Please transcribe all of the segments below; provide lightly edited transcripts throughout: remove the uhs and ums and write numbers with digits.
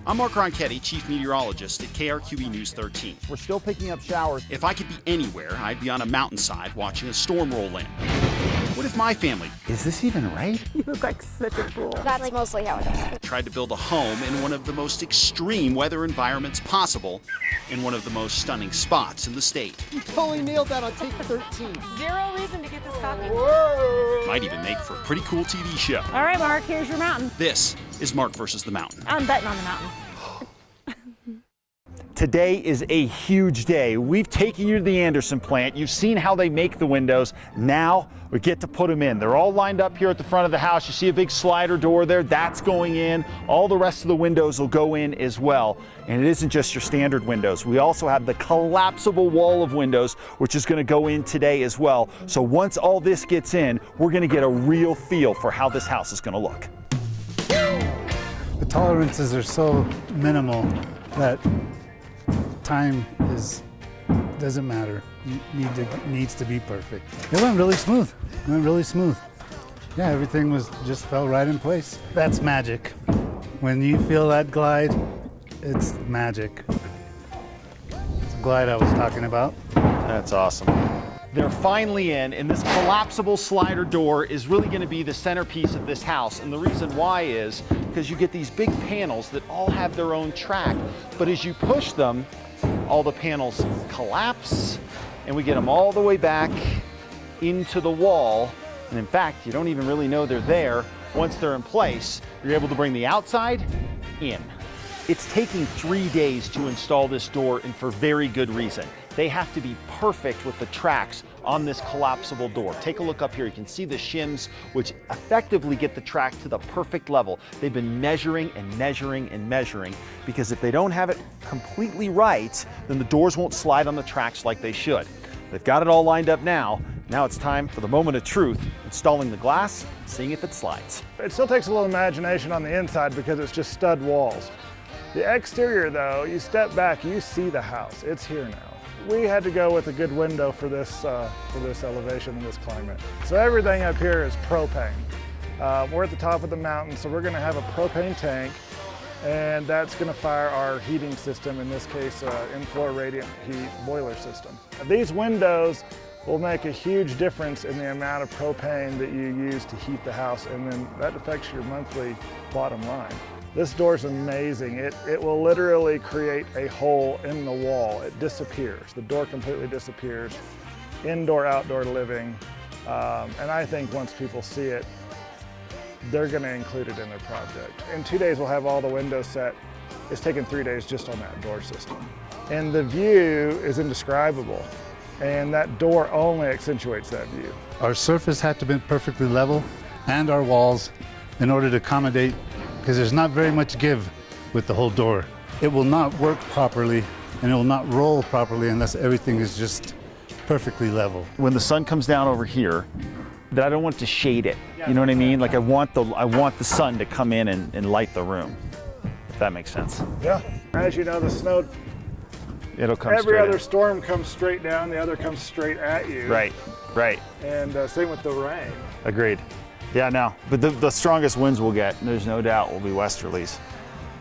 I'm Mark Ronchetti, Chief Meteorologist at KRQE News 13. We're still picking up showers. If I could be anywhere, I'd be on a mountainside watching a storm roll in. What if my family Is this even right? You look like such a fool. That's mostly how it is. tried to build a home in one of the most extreme weather environments possible in one of the most stunning spots in the state? You totally nailed that on take 13. Zero reason to get this copy. Might even make for a pretty cool TV show. All right, Mark, here's your mountain. This is Mark versus the Mountain. I'm betting on the mountain. Today is a huge day. We've taken you to the Anderson plant. You've seen how they make the windows. Now we get to put them in. They're all lined up here at the front of the house. You see a big slider door there. That's going in. All the rest of the windows will go in as well. And it isn't just your standard windows. We also have the collapsible wall of windows, which is going to go in today as well. So once all this gets in, we're going to get a real feel for how this house is going to look. The tolerances are so minimal that time doesn't matter. Needs to be perfect. It went really smooth. Yeah, everything just fell right in place. That's magic. When you feel that glide, it's magic. It's the glide I was talking about. That's awesome. They're finally in, and this collapsible slider door is really going to be the centerpiece of this house. And the reason why is because you get these big panels that all have their own track, but as you push them, all the panels collapse, and we get them all the way back into the wall. And in fact, you don't even really know they're there. Once they're in place, you're able to bring the outside in. It's taking 3 days to install this door, and for very good reason. They have to be perfect with the tracks on this collapsible door. Take a look up here. You can see the shims, which effectively get the track to the perfect level. They've been measuring and measuring and measuring, because if they don't have it completely right, then the doors won't slide on the tracks like they should. They've got it all lined up now. Now it's time for the moment of truth, installing the glass, seeing if it slides. It still takes a little imagination on the inside because it's just stud walls. The exterior though, you step back, you see the house. It's here now. We had to go with a good window for this elevation and this climate. So everything up here is propane. We're at the top of the mountain, so we're gonna have a propane tank, and that's gonna fire our heating system, in this case, in-floor radiant heat boiler system. These windows will make a huge difference in the amount of propane that you use to heat the house, and then that affects your monthly bottom line. This door's amazing. It will literally create a hole in the wall. It disappears. The door completely disappears. Indoor, outdoor living. And I think once people see it, they're gonna include it in their project. In 2 days, we'll have all the windows set. It's taken 3 days just on that door system. And the view is indescribable. And that door only accentuates that view. Our surface had to be perfectly level, and our walls, in order to accommodate, because there's not very much give with the whole door. It will not work properly, and it will not roll properly unless everything is just perfectly level. When the sun comes down over here, that I don't want to shade it. You know what I mean? Like I want the sun to come in and light the room, if that makes sense. Yeah. As you know, the snow, It'll come every straight other in. storm comes straight down, the other comes straight at you. Right. And same with the rain. Agreed. Yeah, no, but the strongest winds we'll get, there's no doubt, will be westerlies.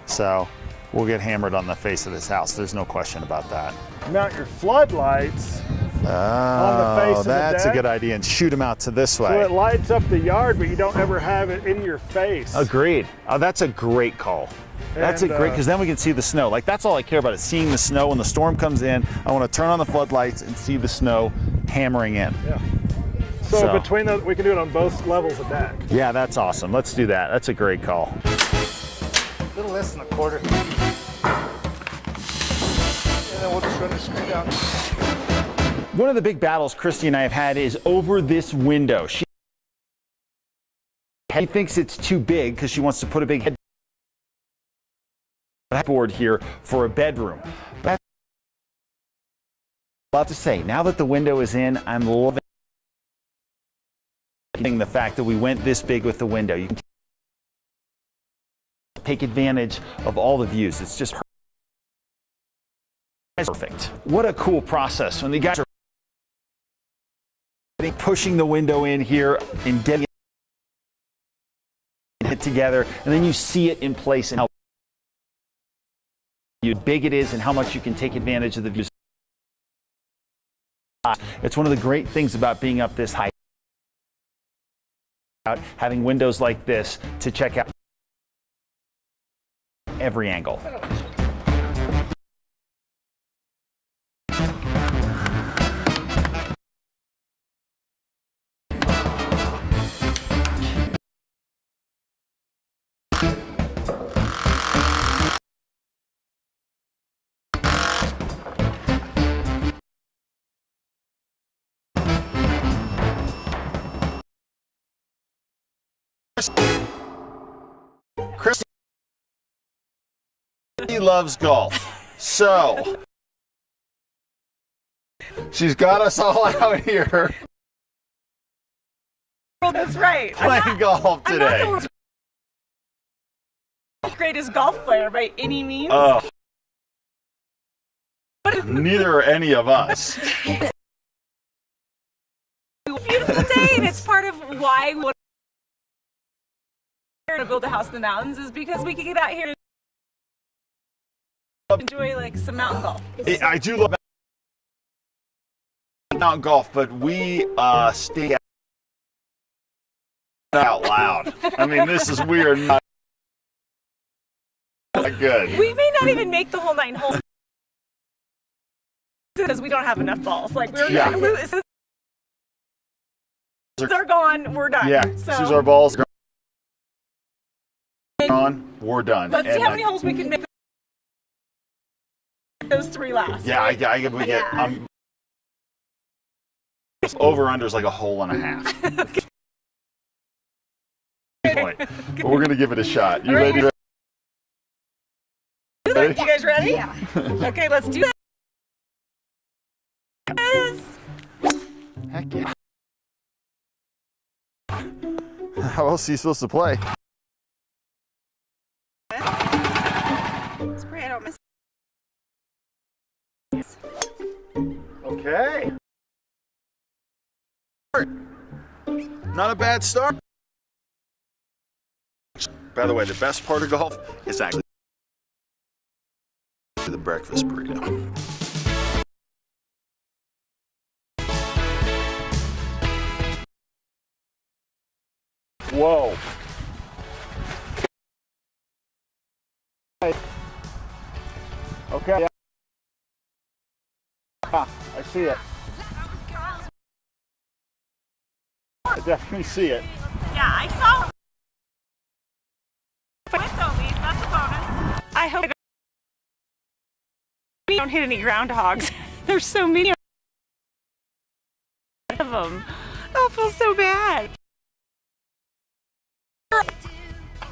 So we'll get hammered on the face of this house. There's no question about that. Mount your floodlights on the face of the that's a deck, good idea, and shoot them out to this way. so it lights up the yard, but you don't ever have it in your face. Agreed. Oh, that's a great call. That's a great, because then we can see the snow. Like, that's all I care about, is seeing the snow. When the storm comes in, I want to turn on the floodlights and see the snow hammering in. Yeah. So between those, we can do it on both levels of deck. Yeah, that's awesome. Let's do that. That's a great call. A little less than a quarter. And then we'll just run it straight out. One of the big battles Christy and I have had is over this window. She thinks it's too big because she wants to put a big headboard here for a bedroom. But I have to say, now that the window is in, I'm loving the fact that we went this big with the window. You can take advantage of all the views. It's just perfect. What a cool process when the guys are pushing the window in here and getting it together, and then you see it in place and how big it is and how much you can take advantage of the views. It's one of the great things about being up this high, having windows like this to check out every angle. Chris loves golf, so she's got us all out here That's right. playing golf I'm not the today. world's greatest golf player by any means. Neither are any of us. It's a beautiful day, and it's part of why we want to build a house in the mountains is because we can get out here and enjoy like some mountain golf. I do love mountain golf, but we stay out loud. I mean, this is weird. Not good. We may not even make the whole 9 holes because we don't have enough balls. Like we're Yeah. gonna lose. They're gone. We're done. Yeah, So as soon as our balls gone, we're done. let's see And how many holes we can make. Those 3 last. Yeah, we get. Over under's like a hole and a half. Point. But we're gonna give it a shot. You ready? You guys ready? Yeah. Okay, let's do this. Heck yeah. How else are you supposed to play? Spray, I don't miss. Okay. Not a bad start. By the way, the best part of golf is actually the breakfast burrito. Whoa. Okay. I see it. I definitely see it. Yeah, I saw. But it's only that's a bonus. I hope we don't hit any groundhogs. There's so many of them. Oh, I feel so bad.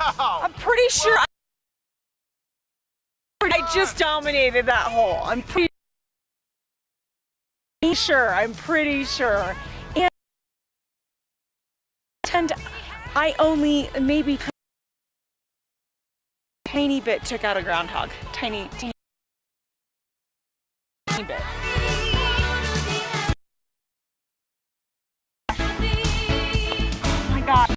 I'm pretty sure I just dominated that hole. I'm pretty sure. And I only maybe tiny bit took out a groundhog. Tiny bit. Oh my God.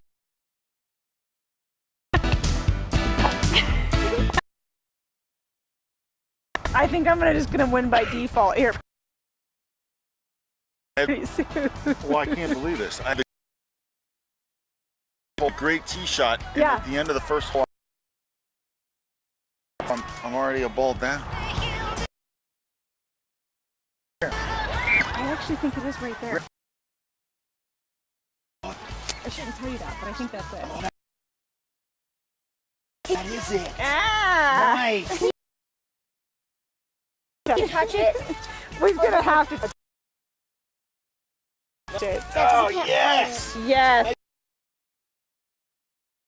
I think I'm just gonna win by default here. Pretty soon. Well, I can't believe this. I have a great tee shot, and Yeah. at the end of the first hole, I'm already a ball down. I actually think it is right there. I shouldn't tell you that, but I think that's it. That is it. Ah! Nice. Can you touch it? We're gonna have to touch it. Oh, yes. Yes.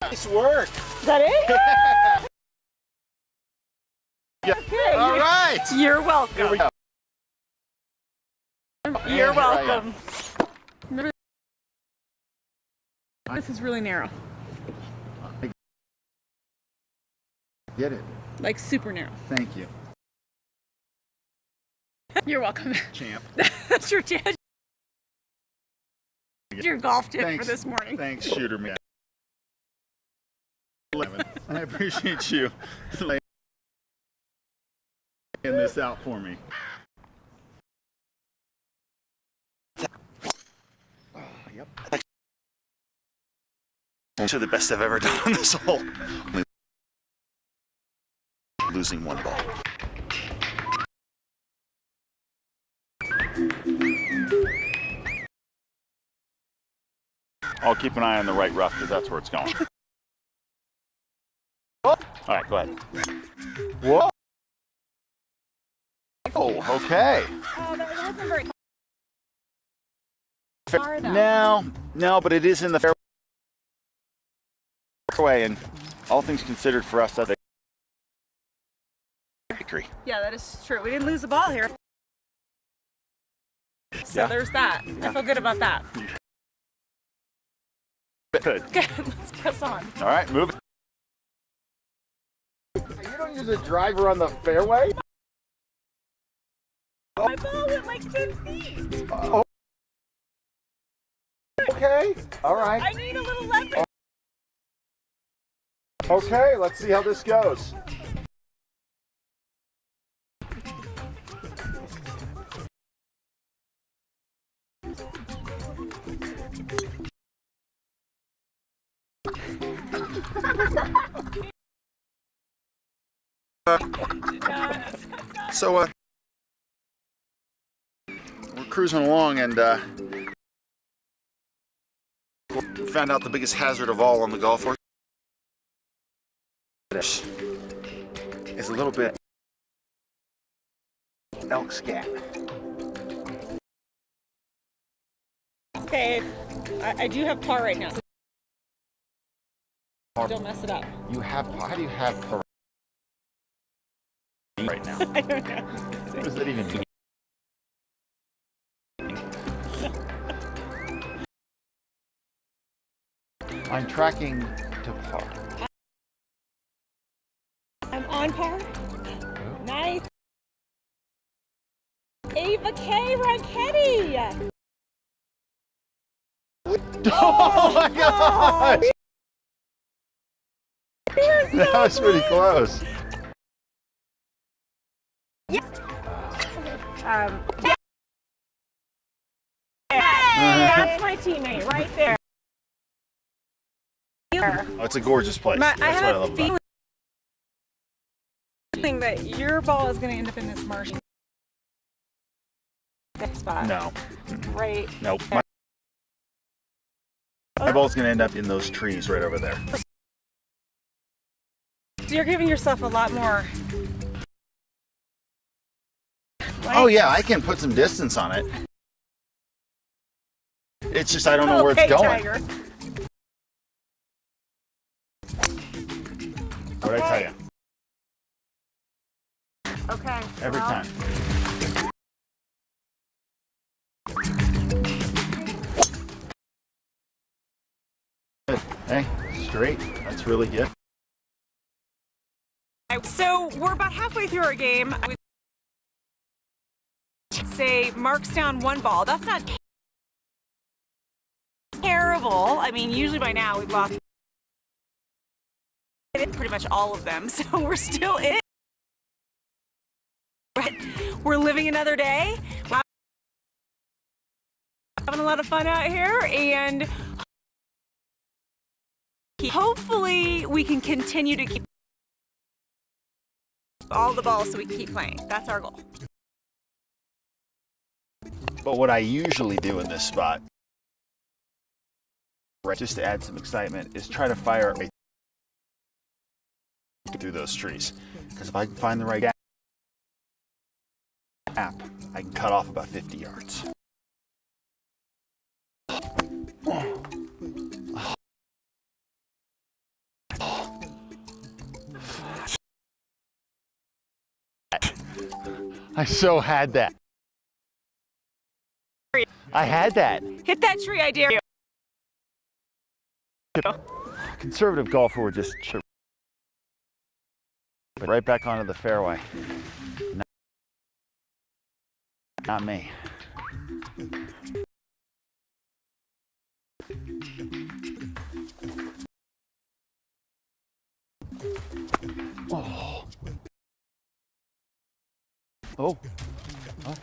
Nice work. Is that it? Yeah. Okay. All right. You're Here welcome. we go. You're And here I am. welcome. This is really narrow. Get it. Like super narrow. Thank you. You're welcome. Champ. That's your tip. Your golf tip Thanks. for this morning. Thanks, shooter man. I appreciate you. In this out for me. To the best I've ever done on this hole. Losing one ball. I'll keep an eye on the right rough because that's where it's going. All right, go ahead. Whoa. Oh, okay. Oh, that wasn't very No, but it is in the fairway, and all things considered for us, that's a victory. Yeah, that is true. We didn't lose the ball here. So there's that. I feel good about that. Good. Okay, let's press on. All right, move it. You don't use a driver on the fairway? My ball went like 10 feet. Oh. Okay, all right. I need a little leverage. Okay, let's see how this goes. So, we're cruising along and found out the biggest hazard of all on the golf course is a little bit elk scat. Okay, I do have par right now. Don't mess it up. You have, how do you have par right now? I don't know. What does that even mean? I'm tracking to par. I'm on par. Nice. Ava K. Ronchetti. Oh my gosh! That was pretty close. That's my teammate right there. Oh, it's a gorgeous place. I That's what I have love a about feeling that your ball is going to end up in this marsh spot. it. No, Right. nope. My ball's gonna end up in those trees right over there. So you're giving yourself a lot more. Oh yeah, I can put some distance on it. It's just I don't know where it's going. Tiger. What'd I tell you? Okay. Every time. Good. Hey, straight. That's really good. So we're about halfway through our game. I would say marks down one ball. That's not terrible. I mean, usually by now we've lost pretty much all of them, so we're still in. But we're living another day. We're having a lot of fun out here, and hopefully we can continue to keep all the balls so we can keep playing. That's our goal. But what I usually do in this spot, right, just to add some excitement, is try to fire right through those trees. Because if I can find the right gap, I can cut off about 50 yards. I so had that. I had that. Hit that tree, I dare you. Conservative golfer would just right back onto the fairway. Not me. Oh. Oh. Oh.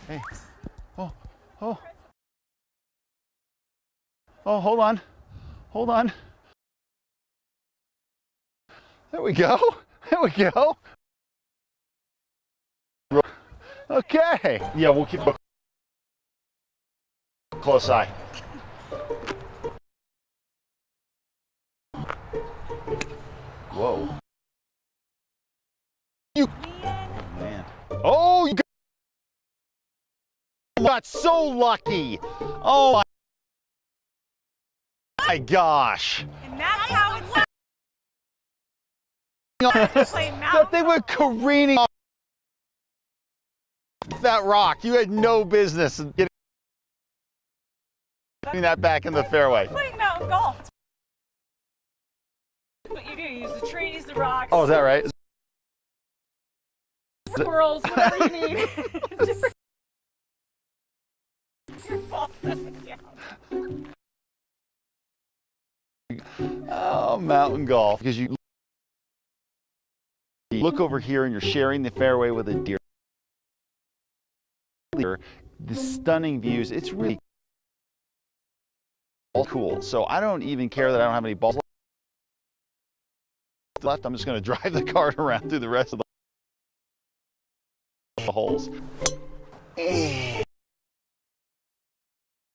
Hey. Oh. Oh. Oh, hold on. Hold on. There we go. There we go. Okay. Yeah, we'll keep a close eye. Whoa. You. Oh, man. Oh, you got so lucky. Oh my gosh. And that's how it's done. Play That they were careening off that rock. You had no business getting that back in the fairway. playing mountain golf. What you do, you use the trees, the rocks, Oh, is that right? squirrels, whatever you need. Different- Oh, mountain golf. Because you look over here and you're sharing the fairway with a deer. The stunning views, it's really cool. So I don't even care that I don't have any balls left. I'm just going to drive the cart around through the rest of the holes.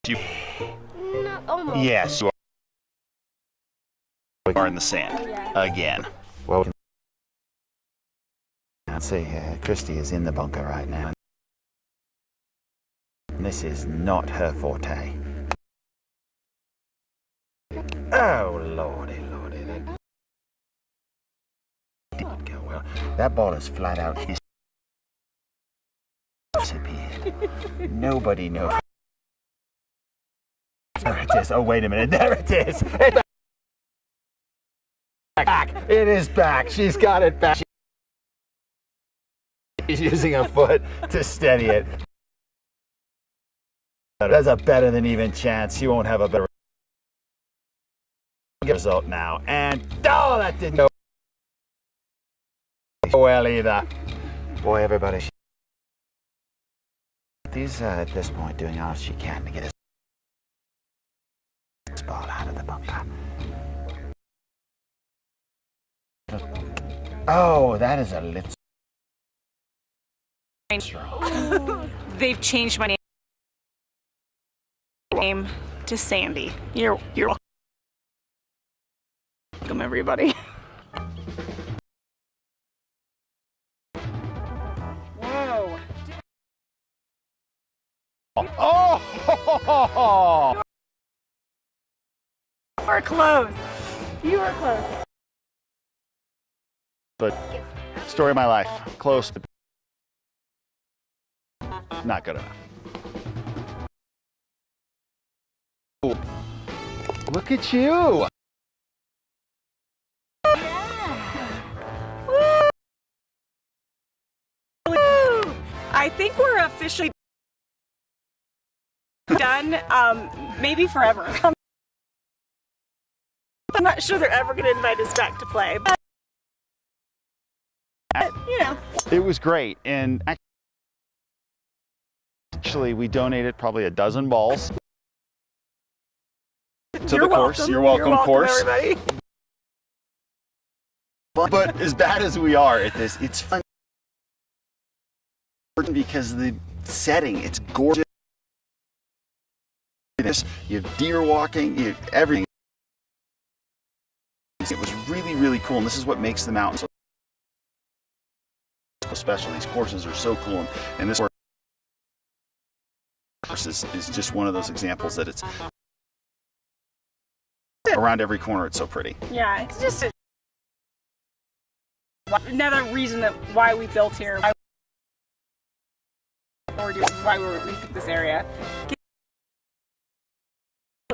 No, almost. Yes, you are in the sand again. Well, I'd say Christy is in the bunker right now. This is not her forte. Oh, lordy, lordy. That didn't go well. That ball is flat out disappeared. Nobody knows. There it is. Oh, wait a minute. There it is. It's back. It is back. She's got it back. She's using her foot to steady it. That's a better than even chance. She won't have a better result now. And oh, that didn't go well either. Boy, everybody. She's at this point doing all she can to get his ball out of the bunker. Oh, that is a little strong. They've changed my name to Sandy. You're welcome, everybody. Whoa. Oh! You are close. You are close. But story of my life, close, but not good enough. Look at you! I think we're officially done, maybe forever. I'm not sure they're ever going to invite us back to play, but you know. It was great, and actually we donated probably a dozen balls to the course. You're welcome, course. Everybody. But as bad as we are at this, it's fun because of the setting. It's gorgeous. You have deer walking, you have everything. It was really, really cool, and this is what makes the mountain so special. These courses are so cool, and this course is just one of those examples that it's around every corner. It's so pretty. Yeah, it's just another reason that why we built here. Why we picked this area.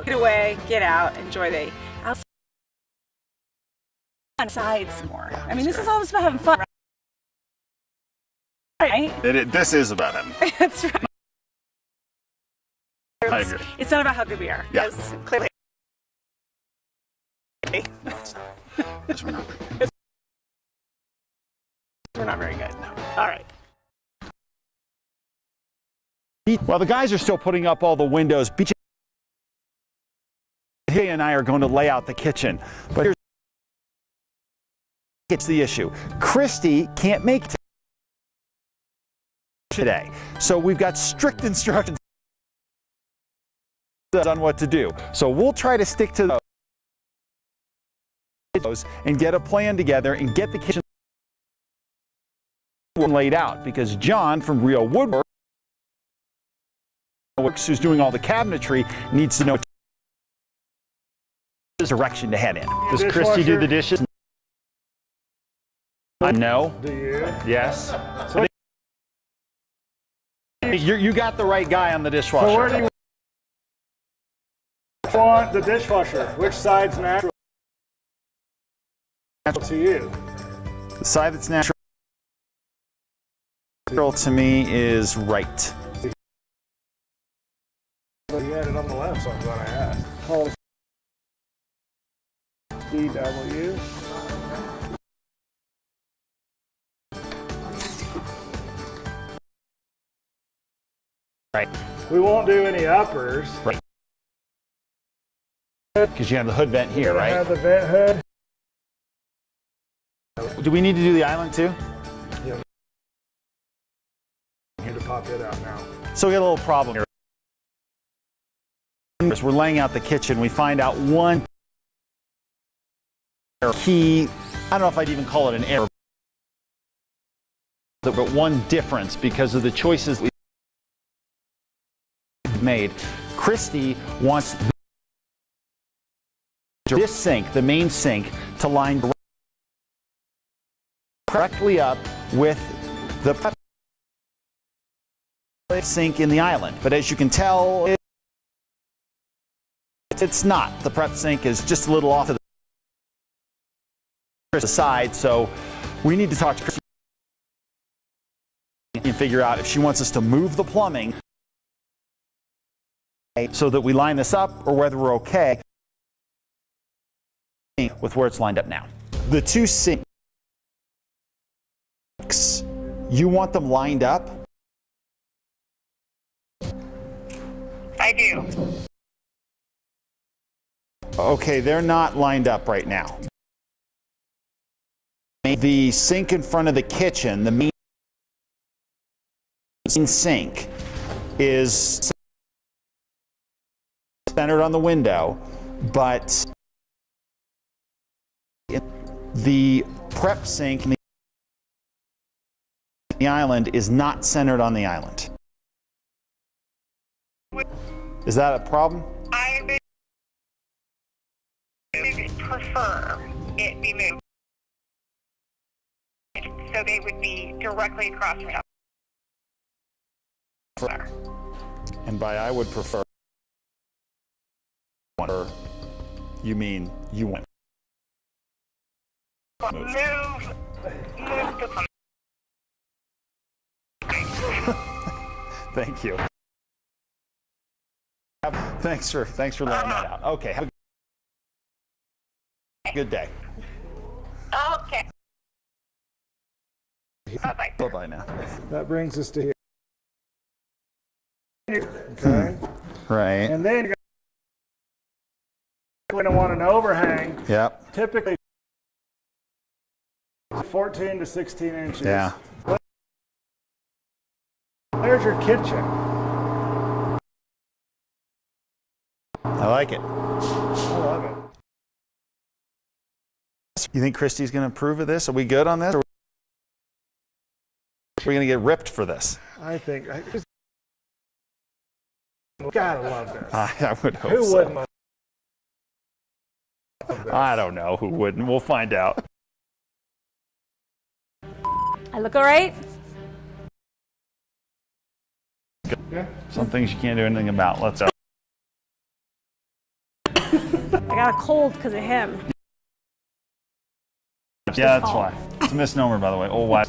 Get away, get out, enjoy the outside some more. I mean, this is all just about having fun, right? This is about having fun. That's right. I agree. It's not about how good we are, Yeah. because clearly. Yes, we're not. not very good. All right. While the guys are still putting up all the windows, BJ and I are going to lay out the kitchen. But here's the issue. Christy can't make it today. So we've got strict instructions on what to do. So we'll try to stick to those and get a plan together and get the kitchen laid out, because John from Rio Woodworks, who's doing all the cabinetry, needs to know the direction to head in. Does Christy do the dishes? No. Do you? Yes. So you got the right guy on the dishwasher. So where do you want the dishwasher? Which side's natural to you? The side that's natural to me is right. But you had it on the left, so I'm glad I asked. Call DW. Right. We won't do any uppers. Right. Because you have the hood vent here, I right? have the vent hood. Do we need to do the island too? Yeah. Here to pop it out now. So we got a little problem here. As we're laying out the kitchen, we find out one key, I don't know if I'd even call it an error, but one difference because of the choices we've made. Christy wants this sink, the main sink, to line correctly up with the sink in the island. But as you can tell, it's not. The prep sink is just a little off to the side, so we need to talk to Christy and figure out if she wants us to move the plumbing so that we line this up, or whether we're okay with where it's lined up now. The two sinks, you want them lined up? I do. Okay, they're not lined up right now. The sink in front of the kitchen, the main sink, is centered on the window, but the prep sink in the island is not centered on the island. Is that a problem? I would prefer it be moved so they would be directly across from each other. And by I would prefer, you mean you want Move the plumbing. Thank you. Thanks for laying that out. Okay, have a good day. Okay. Bye-bye. Bye-bye now. That brings us to here. Okay. Right. And then you're going to want an overhang. Yep. Typically 14 to 16 inches. Yeah. There's your kitchen. I like it. I love it. You think Christy's going to approve of this? Are we good on this? Or are we going to get ripped for this? I think gotta love this. I would hope Who so. wouldn't love this? I don't know who wouldn't. We'll find out. I look all right? Yeah. Some things you can't do anything about. Let's go. I got a cold because of him. Yeah, that's why. It's a misnomer, by the way. Oh, why?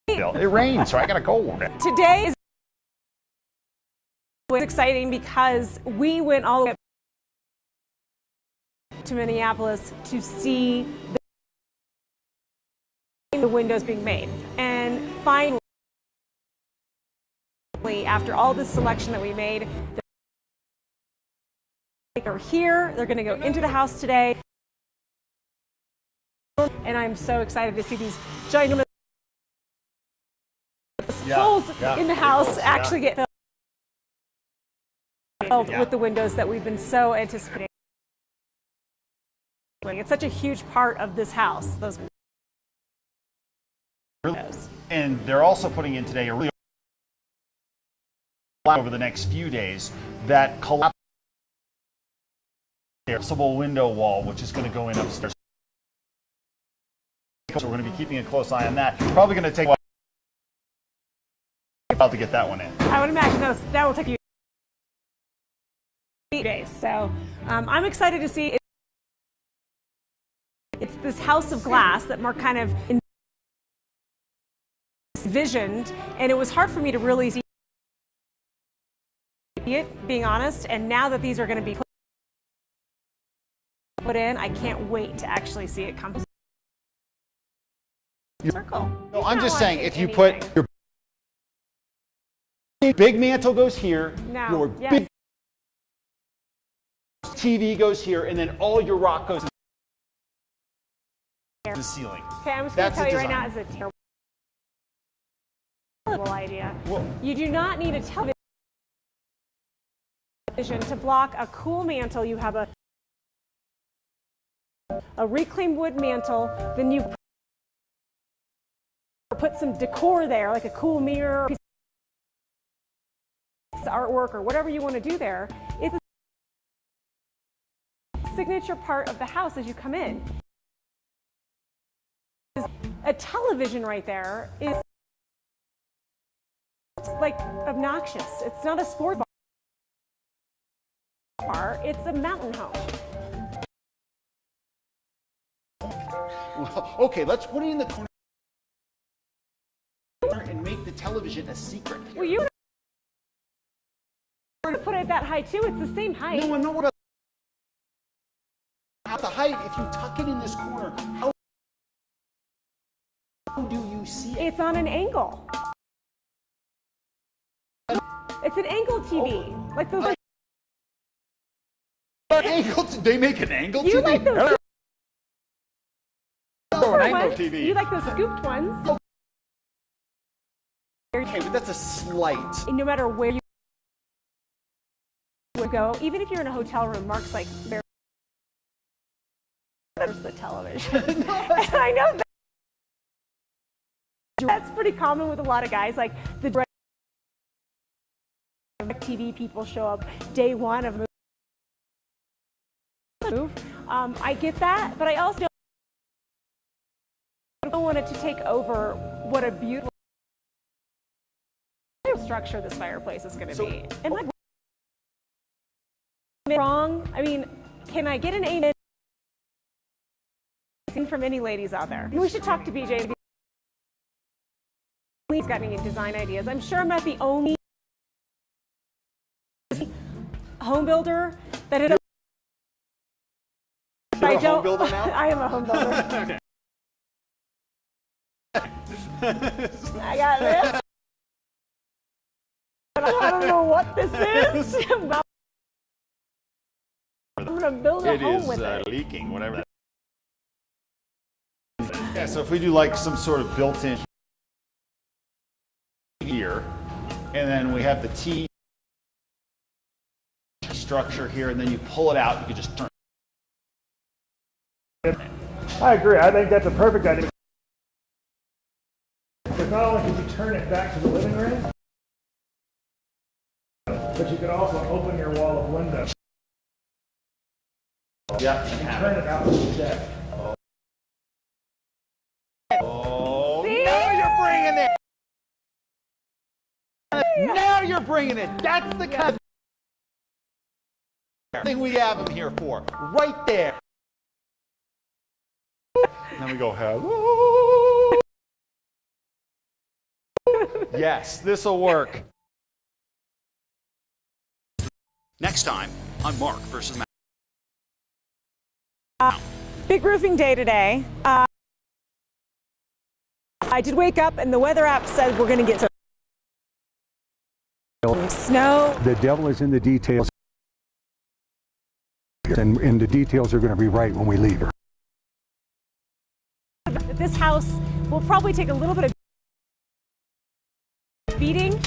It rains, so I got a cold. Today is exciting because we went all the way to Minneapolis to see the windows being made. And finally, after all this selection that we made, they're here, they're gonna go into the house today. And I'm so excited to see these ginormous holes in the house actually get filled with the windows that we've been so anticipating. It's such a huge part of this house, those windows. And they're also putting in today a really over the next few days that collapsible window wall, which is going to go in upstairs. So we're going to be keeping a close eye on that. Probably going to take a while to get that one in. I would imagine that will take you 8 days. So I'm excited to see. It's this house of glass that Mark kind of envisioned, and it was hard for me to really see it, being honest. And now that these are going to be put in, I can't wait to actually see it come. Circle. No, I'm just saying, if you put your big mantle goes here, your big TV goes here, and then all your rock goes to the ceiling. Okay, I'm just going to tell you right now, it's a terrible idea. You do not need a television to block a cool mantle. You have a reclaimed wood mantle, then you put some decor there, like a cool mirror, piece of artwork, or whatever you want to do there. It's a signature part of the house as you come in. A television right there is like obnoxious. It's not a sport bar, it's a mountain home. Well, okay, let's put it in the corner and make the television a secret. Well, you want to put it that high too. It's the same height. No, I'm not worried about the height. If you tuck it in this corner, how do you see it? It's on an angle. It's an angle TV. Like those. Angle? They make an angle You TV? like those? An angle TV. You like those scooped ones? Okay, but that's a slight. And no matter where you go, even if you're in a hotel room, Mark's like, there's the television. And I know that's pretty common with a lot of guys. Like the TV people show up day one of move. I get that, but I also don't want it to take over what a beautiful structure this fireplace is going to be. Am I wrong? I mean, can I get an amen from any ladies out there? We should talk to BJ. He's got any design ideas. I'm sure I'm not the only home builder that is. You're a home builder now? I am a home builder. I got this. I don't know what this is. I'm going to build a home with it. Leaking, whatever. Yeah, so if we do like some sort of built-in here, and then we have the T structure here, and then you pull it out, you can just turn it. I agree. I think that's a perfect idea. Because not only can you turn it back to the living room, but you could also open your wall of windows. Yeah, And turn it out to the deck. Oh, now you're bringing it. Now you're bringing it. That's the kind of thing we have them here for. Right there. Then we go, hello. Yes, this will work. Next time on Mark versus Matt. Big roofing day today. I did wake up and the weather app said we're going to get some snow. The devil is in the details, and the details are going to be right when we leave. This house will probably take a little bit of beating.